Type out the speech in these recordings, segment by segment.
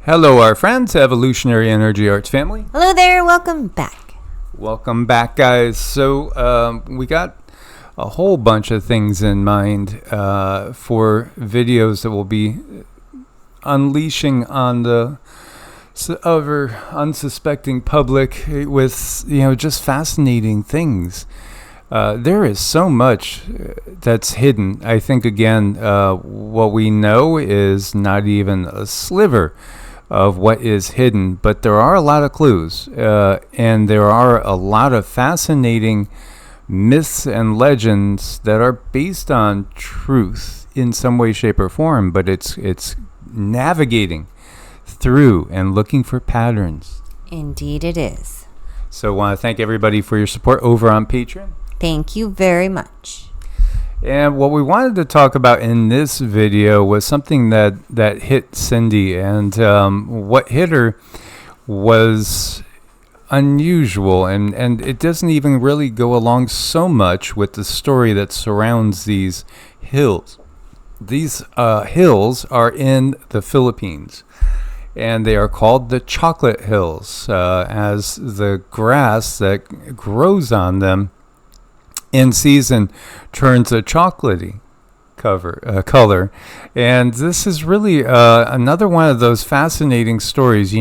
Hello, our friends, Evolutionary Energy Arts family. Hello there, welcome back. Welcome back, guys. So we got a whole bunch of things in mind for videos that will be unleashing on the other unsuspecting public with, just fascinating things. There is so much that's hidden. I think, again, what we know is not even a sliver of what is hidden, but there are a lot of clues, and there are a lot of fascinating myths and legends that are based on truth in some way, shape, or form, but it's navigating through and looking for patterns. Indeed it is. So I want to thank everybody for your support over on Patreon. Thank you very much. And what we wanted to talk about in this video was something that hit Cindy, and what hit her was unusual, and it doesn't even really go along so much with the story that surrounds these hills. These hills are in the Philippines, and they are called the Chocolate Hills, as the grass that grows on them in season turns a chocolatey color. And this is really another one of those fascinating stories.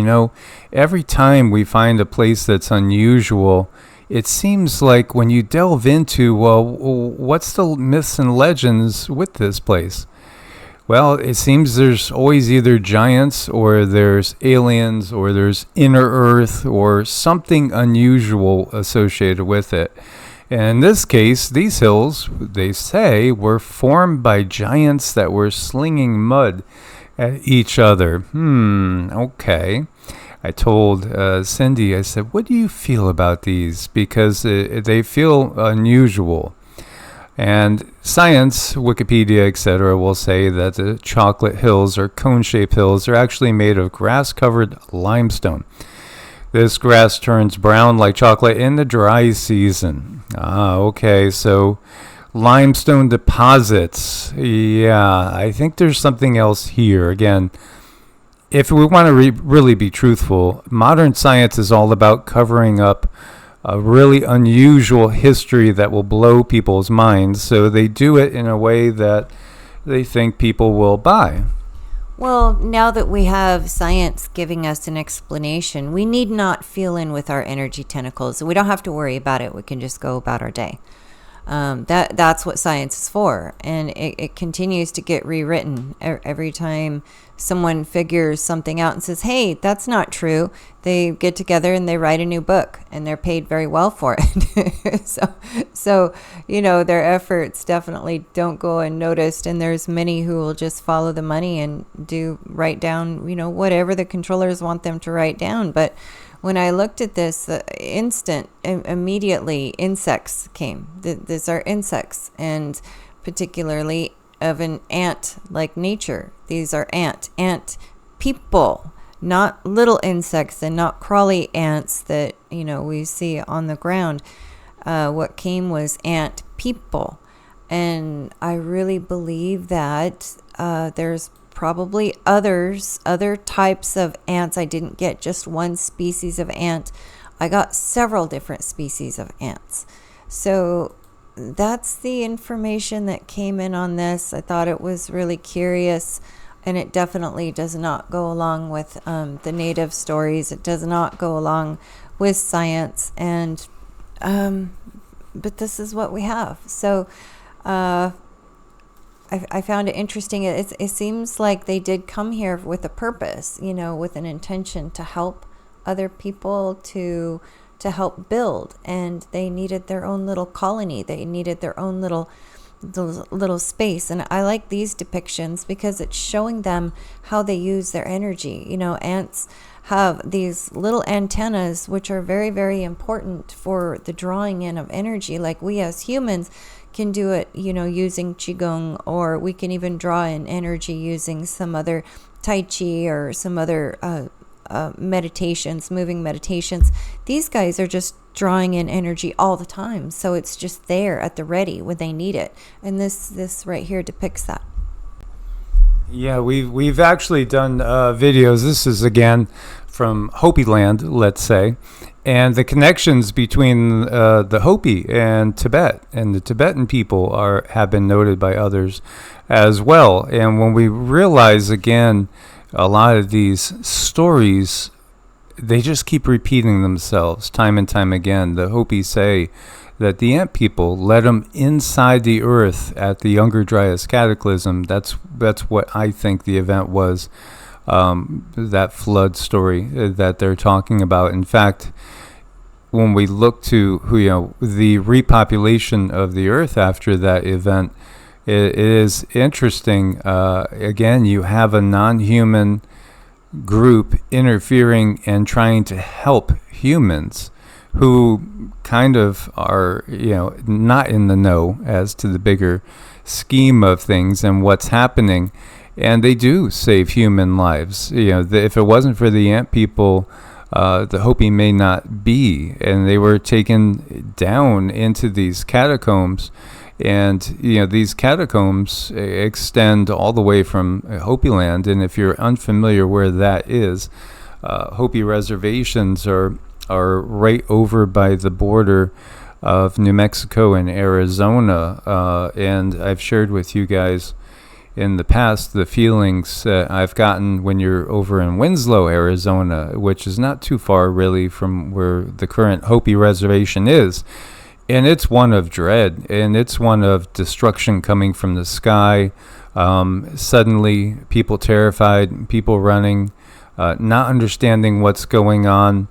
Every time we find a place that's unusual, it seems like when you delve into, what's the myths and legends with this place? Well, it seems there's always either giants, or there's aliens, or there's inner earth, or something unusual associated with it. In this case, these hills, they say, were formed by giants that were slinging mud at each other. Okay. I told Cindy, I said, what do you feel about these? Because they feel unusual. And science, Wikipedia, etc., will say that the chocolate hills or cone-shaped hills are actually made of grass-covered limestone. This grass turns brown like chocolate in the dry season. Okay, so limestone deposits. Yeah, I think there's something else here. Again, if we want to really be truthful, modern science is all about covering up a really unusual history that will blow people's minds, so they do it in a way that they think people will buy. Well, now that we have science giving us an explanation, we need not fill in with our energy tentacles. We don't have to worry about it. We can just go about our day. That's what science is for. And it continues to get rewritten every time someone figures something out and says, hey, that's not true. They get together and they write a new book, and they're paid very well for it. So their efforts definitely don't go unnoticed. And there's many who will just follow the money and write down, whatever the controllers want them to write down. But when I looked at this, immediately insects came. These are insects, and particularly of an ant-like nature. These are ant people, not little insects and not crawly ants that we see on the ground. What came was ant people, and I really believe that there's probably other types of ants. I didn't get just one species of ant. I got several different species of ants. So that's the information that came in on this. I thought it was really curious, and it definitely does not go along with the native stories. It does not go along with science, and but this is what we have. So I found it interesting. It seems like they did come here with a purpose, with an intention to help other people, to help build, and they needed their own little colony. They needed their own little space. And I like these depictions because it's showing them how they use their energy. Ants have these little antennas, which are very, very important for the drawing in of energy. Like we as humans can do it, using Qigong, or we can even draw in energy using some other Tai Chi or some other meditations, moving meditations. These guys are just drawing in energy all the time, so it's just there at the ready when they need it. And this right here depicts that. Yeah, we've actually done videos. This is again from Hopi land, let's say, and the connections between the Hopi and Tibet and the Tibetan people have been noted by others as well. And when we realize again, a lot of these stories, they just keep repeating themselves time and time again. The Hopi say that the ant people led them inside the earth at the Younger Dryas Cataclysm. That's what I think the event was, that flood story that they're talking about. In fact, when we look to the repopulation of the earth after that event, it is interesting. Again, you have a non-human group interfering and trying to help humans who kind of are, not in the know as to the bigger scheme of things and what's happening. And they do save human lives. If it wasn't for the ant people, the Hopi may not be. And they were taken down into these catacombs. And, these catacombs extend all the way from Hopi land. And if you're unfamiliar where that is, Hopi reservations are right over by the border of New Mexico and Arizona. And I've shared with you guys in the past the feelings that I've gotten when you're over in Winslow, Arizona, which is not too far really from where the current Hopi reservation is. And it's one of dread, and it's one of destruction coming from the sky. Suddenly, people terrified, people running, not understanding what's going on.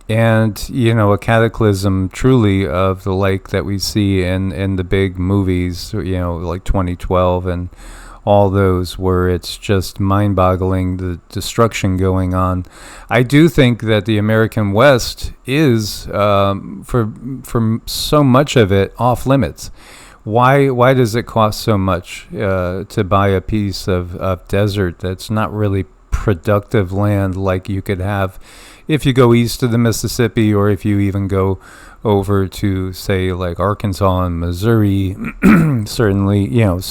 And, a cataclysm truly of the like that we see in the big movies, like 2012 and all those, where it's just mind-boggling, the destruction going on. I do think that the American West is, for so much of it, off limits. Why does it cost so much to buy a piece of desert that's not really productive land like you could have if you go east of the Mississippi, or if you even go over to, say, like Arkansas and Missouri? Certainly,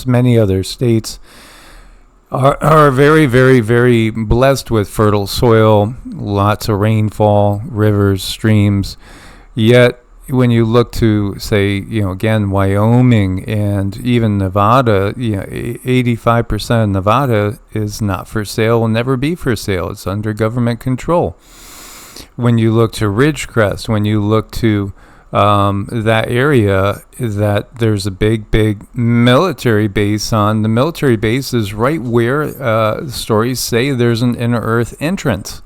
many other states are very, very, very blessed with fertile soil, lots of rainfall, rivers, streams. Yet, when you look to, say, again, Wyoming and even Nevada, 85% of Nevada is not for sale, will never be for sale. It's under government control. When you look to Ridgecrest, when you look to that area, that there's a big military base on. The military base is right where stories say there's an inner earth entrance.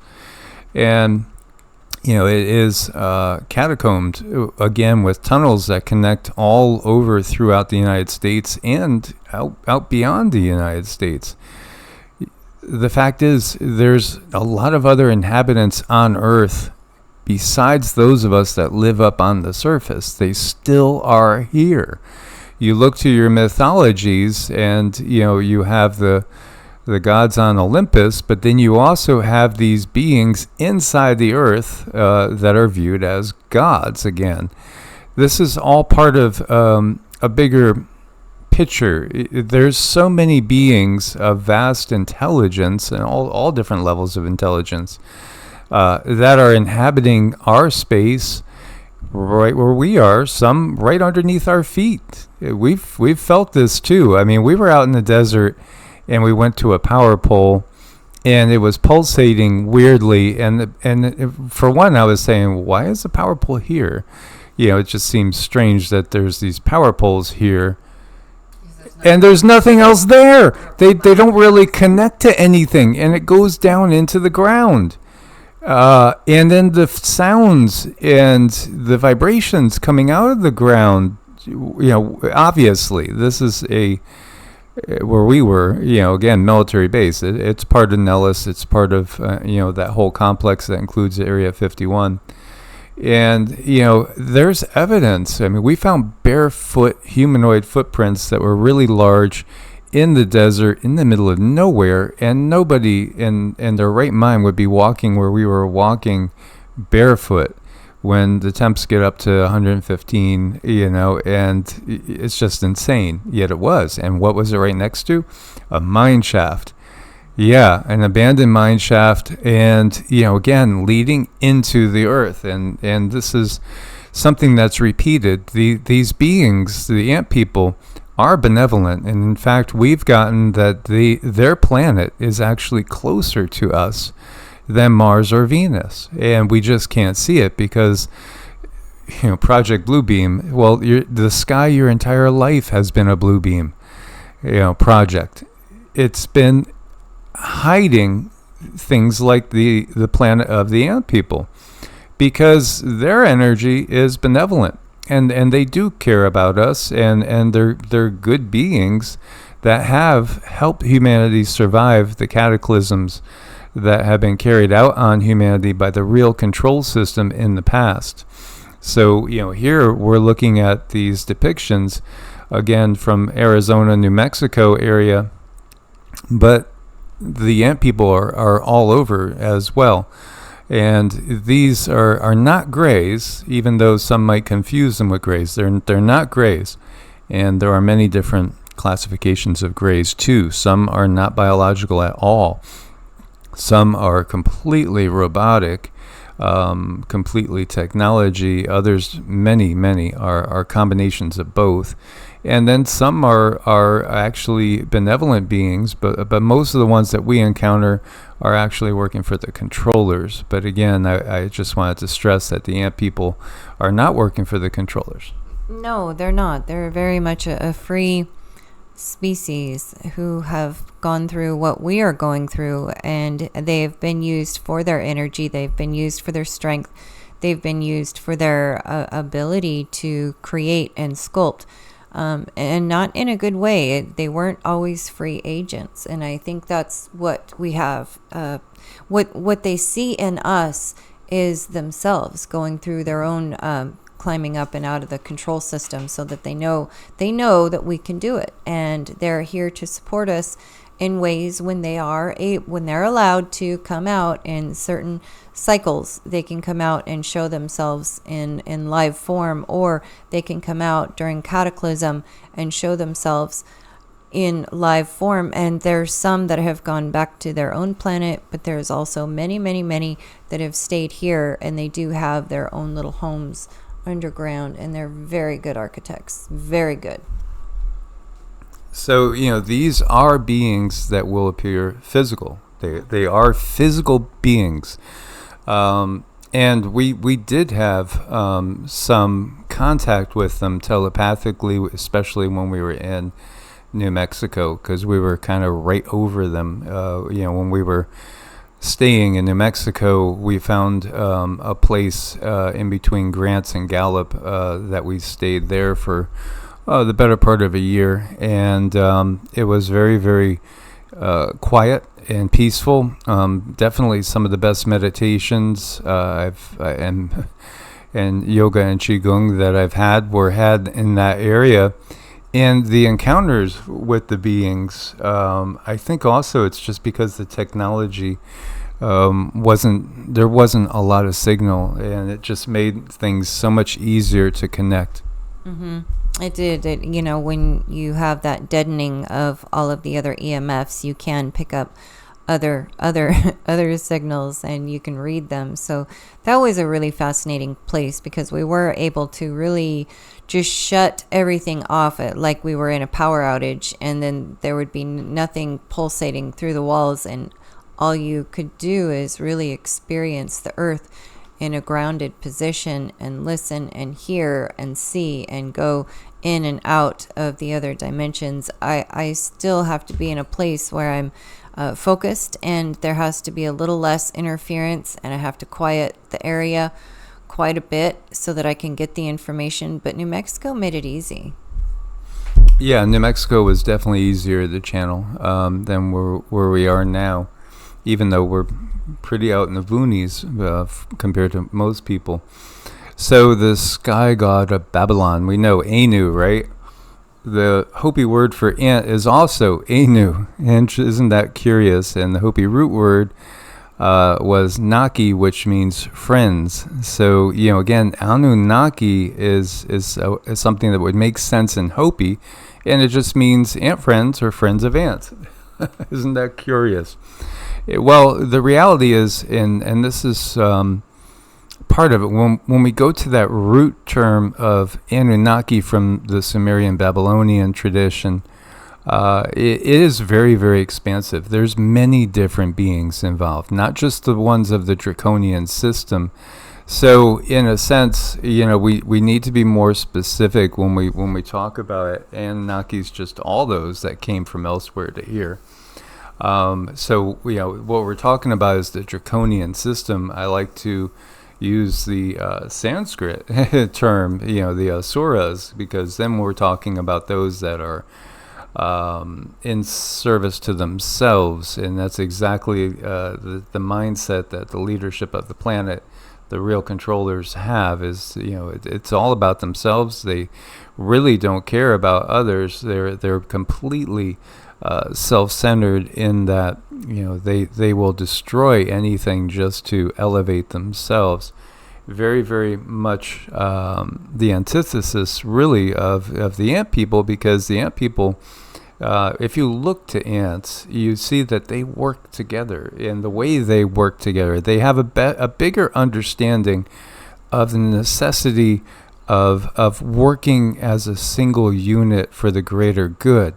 And, it is catacombed, again, with tunnels that connect all over throughout the United States and out beyond the United States. The fact is, there's a lot of other inhabitants on Earth besides those of us that live up on the surface. They still are here. You look to your mythologies and, you have the gods on Olympus, but then you also have these beings inside the earth that are viewed as gods again. This is all part of a bigger picture. There's so many beings of vast intelligence and all different levels of intelligence that are inhabiting our space right where we are, some right underneath our feet. We've felt this too. I mean, we were out in the desert and we went to a power pole and it was pulsating weirdly, and for one, I was saying, why is the power pole here? It just seems strange that there's these power poles here and there's nothing else there. They don't really connect to anything, and it goes down into the ground. And then the sounds and the vibrations coming out of the ground, obviously this is where we were, again, military base. It's part of Nellis. It's part of, that whole complex that includes Area 51. And, there's evidence. I mean, we found barefoot humanoid footprints that were really large in the desert, in the middle of nowhere, and nobody in their right mind would be walking where we were walking barefoot when the temps get up to 115, and it's just insane. Yet it was. And what was it right next to? A mine shaft. Yeah, an abandoned mine shaft, and again, leading into the earth, and this is something that's repeated. These beings, the ant people, are benevolent, and in fact, we've gotten that their planet is actually closer to us than Mars or Venus, and we just can't see it because Project Bluebeam. Well, the sky your entire life has been a blue beam, project. It's been hiding things like the planet of the ant people because their energy is benevolent, and they do care about us, and they're good beings that have helped humanity survive the cataclysms that have been carried out on humanity by the real control system in the past. So here we're looking at these depictions again from Arizona, New Mexico area, but the ant people are all over as well. And these are not grays, even though some might confuse them with grays. They're not grays. And there are many different classifications of grays too. Some are not biological at all. Some are completely robotic, completely technology. Others, many are combinations of both. And then some are actually benevolent beings, but most of the ones that we encounter are actually working for the controllers. But again, I just wanted to stress that the ant people are not working for the controllers. No, they're not. They're very much a free species who have gone through what we are going through, and they've been used for their energy. They've been used for their strength. They've been used for their ability to create and sculpt. And not in a good way. They weren't always free agents, and I think that's what we have. What they see in us is themselves going through their own climbing up and out of the control system, so that they know that we can do it, and they're here to support us in ways when they're allowed to come out in certain cycles. They can come out and show themselves in live form, or they can come out during cataclysm and show themselves in live form. And there's some that have gone back to their own planet, but there's also many that have stayed here, and they do have their own little homes underground, and they're very good architects, very good. So, these are beings that will appear physical. They are physical beings. And we did have some contact with them telepathically, especially when we were in New Mexico, because we were kind of right over them. When we were staying in New Mexico, we found a place in between Grants and Gallup that we stayed there for the better part of a year, and it was very, very quiet and peaceful. Definitely some of the best meditations and yoga and Qigong that I've had in that area. And the encounters with the beings, I think also it's just because the technology there wasn't a lot of signal, and it just made things so much easier to connect. Mm-hmm. It did. When you have that deadening of all of the other EMFs, you can pick up other signals, and you can read them. So that was a really fascinating place, because we were able to really just shut everything off, like we were in a power outage, and then there would be nothing pulsating through the walls, and all you could do is really experience the earth in a grounded position, and listen and hear and see and go in and out of the other dimensions. I still have to be in a place where I'm focused, and there has to be a little less interference, and I have to quiet the area quite a bit so that I can get the information. But New Mexico made it easy. Yeah, New Mexico was definitely easier to channel than where we are now, even though we're pretty out in the boonies compared to most people. So the sky god of Babylon, we know Anu, right? The Hopi word for ant is also Anu, and isn't that curious? And the Hopi root word was Naki, which means friends. So again, Anu-Naki is something that would make sense in Hopi, and it just means ant friends or friends of ants. Isn't that curious? Well, the reality is, and this is part of it, when we go to that root term of Anu-Naki from the Sumerian Babylonian tradition, it is very, very expansive. There's many different beings involved, not just the ones of the Draconian system. So in a sense, we need to be more specific when we talk about it. Anunnaki's just all those that came from elsewhere to here. So what we're talking about is the Draconian system. I like to use the Sanskrit term, the Asuras, because then we're talking about those that are in service to themselves, and that's exactly the mindset that the leadership of the planet, the real controllers, have. Is it's all about themselves. They really don't care about others. They're completely self-centered in that they will destroy anything just to elevate themselves. Very, very much the antithesis, really, of the ant people, because the ant people, if you look to ants, you see that they work together. In the way they work together, they have a bigger understanding of the necessity of working as a single unit for the greater good.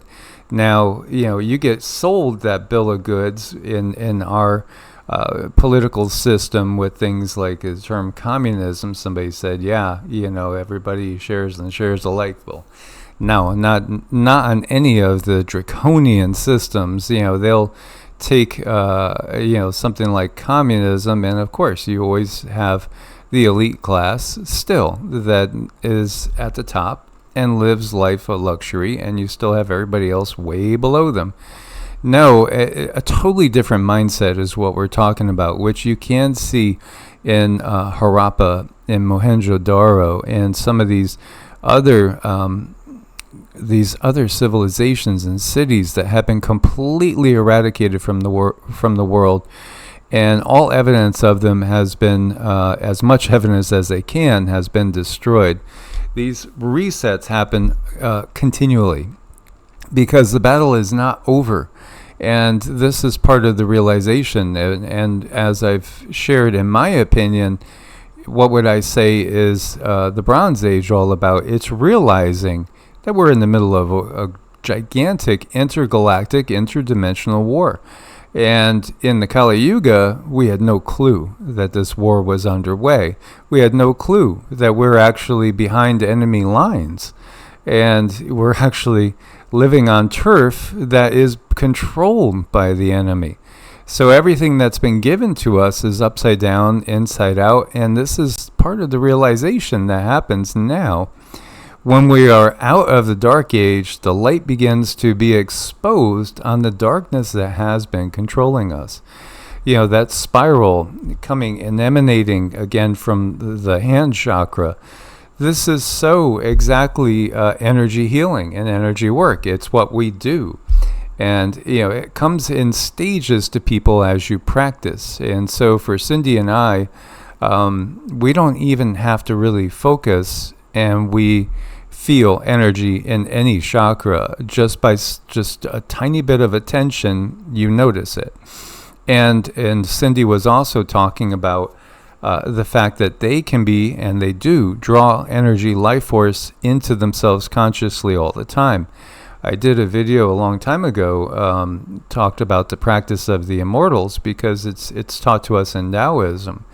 Now, you get sold that bill of goods in our political system with things like the term communism. Somebody said, everybody shares and shares alike. Well, no, not on any of the draconian systems. They'll take something like communism, and of course you always have the elite class still that is at the top and lives life of luxury, and you still have everybody else way below them. No, a totally different mindset is what we're talking about, which you can see in Harappa, in Mohenjo-Daro, and some of these other civilizations and cities that have been completely eradicated from the world, and all evidence of them has been, as much evidence as they can, has been destroyed. These resets happen continually because the battle is not over. And this is part of the realization. And as I've shared, in my opinion, what would I say is the Bronze Age all about? It's realizing that we're in the middle of a gigantic intergalactic, interdimensional war. And in the Kali Yuga, we had no clue that this war was underway. We had no clue that we're actually behind enemy lines. And we're actually living on turf that is controlled by the enemy. So everything that's been given to us is upside down, inside out. And this is part of the realization that happens now. When we are out of the dark age, the light begins to be exposed on the darkness that has been controlling us. That spiral coming and emanating again from the hand chakra. This is so exactly energy healing and energy work. It's what we do. And, it comes in stages to people as you practice. And so for Cindy and I, we don't even have to really focus, and we feel energy in any chakra. Just by just a tiny bit of attention, you notice it. And Cindy was also talking about the fact that they can be, and they do, draw energy, life force into themselves consciously all the time. I did a video a long time ago, talked about the practice of the immortals, because it's taught to us in Taoism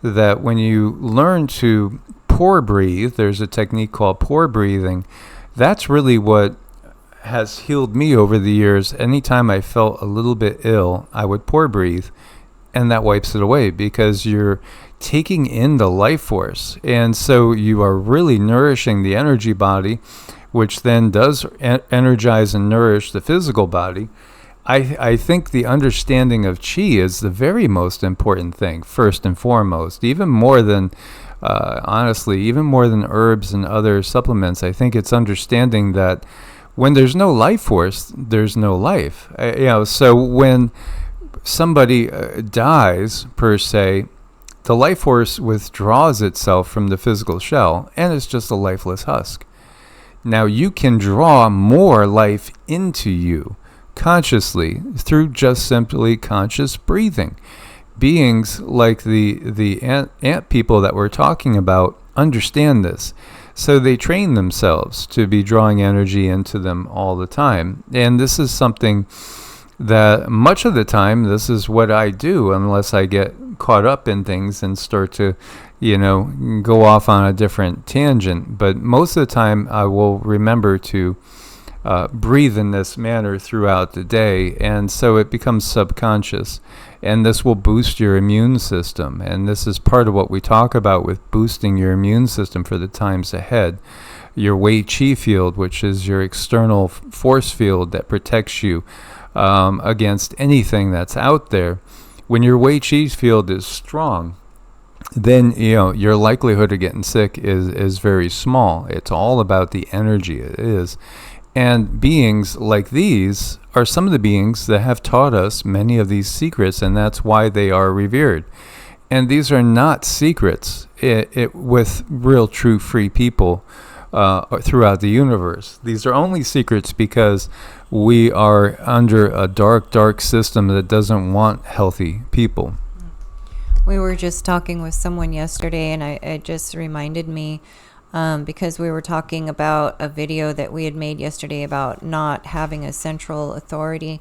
that when you learn to pore breathe, there's a technique called pore breathing. That's really what has healed me over the years. Anytime I felt a little bit ill, I would pore breathe, and that wipes it away, because you're taking in the life force. And so you are really nourishing the energy body, which then does energize and nourish the physical body. I think the understanding of Qi is the very most important thing, first and foremost, even more than, honestly, even more than herbs and other supplements. I think it's understanding that when there's no life force, there's no life. So when somebody dies, per se, the life force withdraws itself from the physical shell, and it's just a lifeless husk. Now you can draw more life into you consciously through just simply conscious breathing. Beings like the ant people that we're talking about understand this. So they train themselves to be drawing energy into them all the time. And this is something that much of the time, this is what I do, unless I get caught up in things and start to, go off on a different tangent. But most of the time, I will remember to breathe in this manner throughout the day. And so it becomes subconscious. And this will boost your immune system. And this is part of what we talk about with boosting your immune system for the times ahead. Your Wei Qi field, which is your external force field that protects you against anything that's out there. When your Wei Qi field is strong, then your likelihood of getting sick is very small. It's all about the energy it is. And beings like these are some of the beings that have taught us many of these secrets, and that's why they are revered. And these are not secrets with real, true, free people throughout the universe. These are only secrets because we are under a dark, dark system that doesn't want healthy people. We were just talking with someone yesterday, and it just reminded me because we were talking about a video that we had made yesterday about not having a central authority.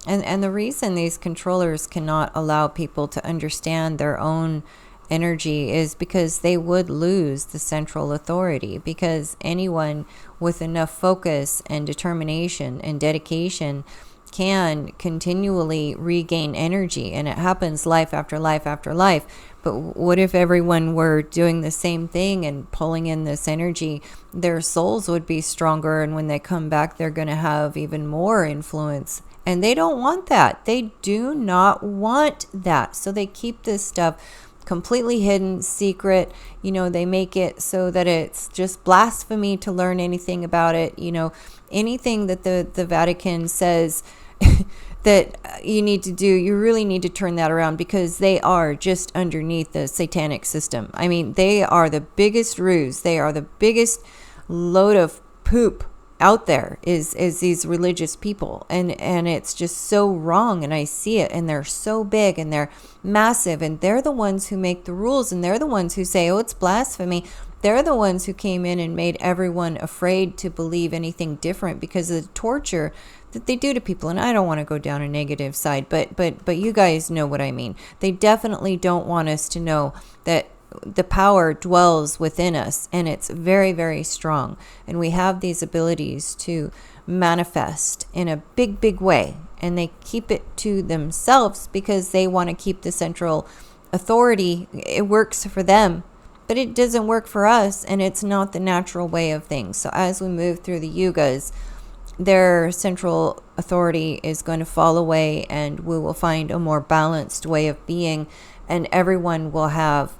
And the reason these controllers cannot allow people to understand their own energy is because they would lose the central authority, because anyone with enough focus and determination and dedication can continually regain energy, and it happens life after life after life. But what if everyone were doing the same thing and pulling in this energy? Their souls would be stronger, and when they come back, they're going to have even more influence. And they don't want that. They do not want that. So they keep this stuff completely hidden, secret. They make it so that it's just blasphemy to learn anything about it. Anything that the Vatican says that you need to do, you really need to turn that around, because they are just underneath the satanic system. I mean, they are the biggest ruse. They are the biggest load of poop out there is these religious people, and it's just so wrong, and I see it, and they're so big and they're massive, and they're the ones who make the rules, and they're the ones who say, oh, it's blasphemy. They're the ones who came in and made everyone afraid to believe anything different because of the torture that they do to people. And I don't want to go down a negative side, but you guys know what I mean. They definitely don't want us to know that the power dwells within us, and it's very, very strong. And we have these abilities to manifest in a big, big way. And they keep it to themselves because they want to keep the central authority. It works for them, but it doesn't work for us, and it's not the natural way of things. So as we move through the Yugas, their central authority is going to fall away, and we will find a more balanced way of being, and everyone will have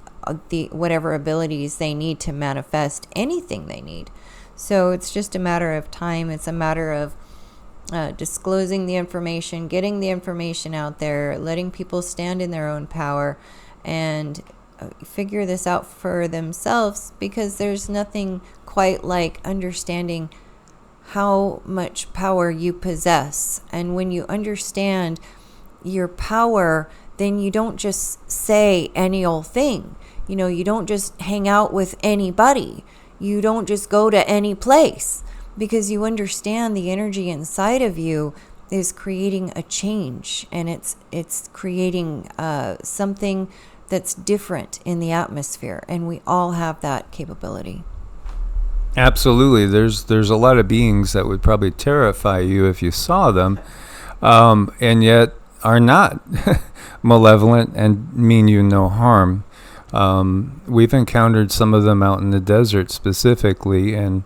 the whatever abilities they need to manifest anything they need. So it's just a matter of time. It's a matter of disclosing the information, getting the information out there, letting people stand in their own power, and figure this out for themselves, because there's nothing quite like understanding how much power you possess. And when you understand your power, then you don't just say any old thing. You don't just hang out with anybody. You don't just go to any place, because you understand the energy inside of you is creating a change, and it's creating something that's different in the atmosphere, and we all have that capability. Absolutely. There's a lot of beings that would probably terrify you if you saw them, and yet are not malevolent and mean you no harm. We've encountered some of them out in the desert specifically, and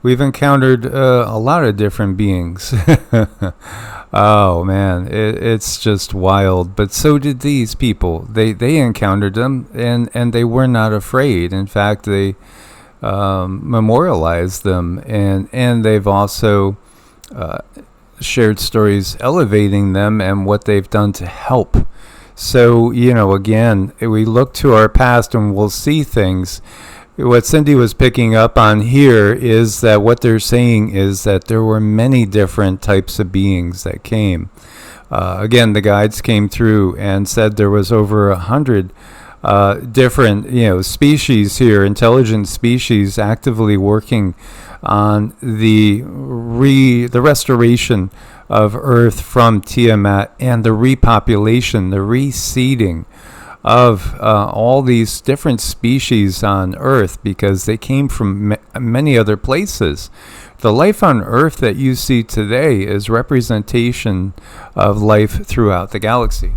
we've encountered a lot of different beings. Oh man, it's just wild. But so did these people. They encountered them, and they were not afraid. In fact, they memorialized them, and they've also shared stories elevating them and what they've done to help. So, again, we look to our past and we'll see things, what Cindy was picking up on here is that what they're saying is that there were many different types of beings that came. Again, the guides came through and said there was over 100 different, species here, intelligent species, actively working on the restoration of Earth from Tiamat and the repopulation, the reseeding of all these different species on Earth, because they came from many other places. The life on Earth that you see today is representation of life throughout the galaxy.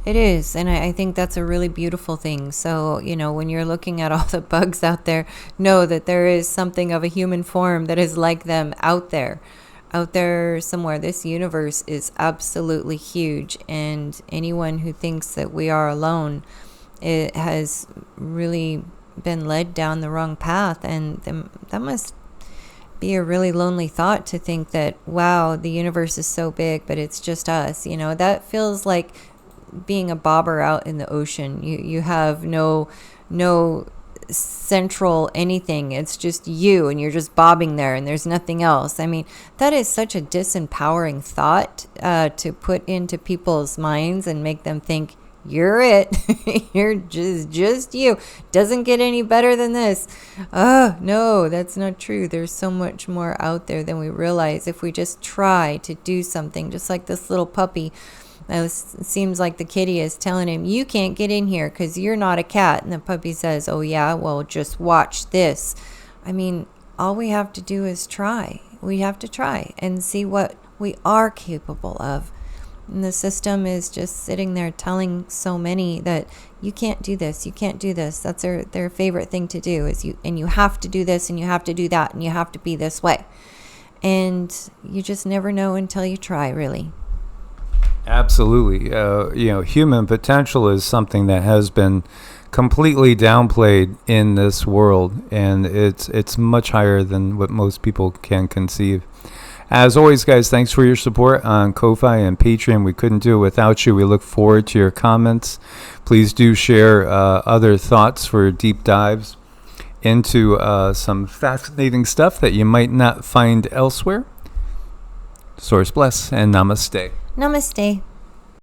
It is, and I think that's a really beautiful thing. So, when you're looking at all the bugs out there, know that there is something of a human form that is like them out there somewhere. This universe is absolutely huge, and anyone who thinks that we are alone, it has really been led down the wrong path, and that must be a really lonely thought, to think that, wow, the universe is so big, but it's just us. That feels like being a bobber out in the ocean. You have no central anything. It's just you, and you're just bobbing there, and there's nothing else. I mean, that is such a disempowering thought to put into people's minds and make them think you're it. You're just you. Doesn't get any better than this. Oh, no, that's not true. There's so much more out there than we realize if we just try to do something, just like this little puppy. It seems like the kitty is telling him, you can't get in here because you're not a cat. And the puppy says, oh, yeah, well, just watch this. I mean, all we have to do is try. We have to try and see what we are capable of. And the system is just sitting there telling so many that you can't do this, you can't do this. That's their favorite thing to do, is you have to do this, and you have to do that, and you have to be this way. And you just never know until you try, really. Absolutely. Human potential is something that has been completely downplayed in this world, and it's much higher than what most people can conceive. As always, guys, thanks for your support on Ko-Fi and Patreon. We couldn't do it without you. We look forward to your comments. Please do share other thoughts for deep dives into some fascinating stuff that you might not find elsewhere. Source bless, and namaste. Namaste.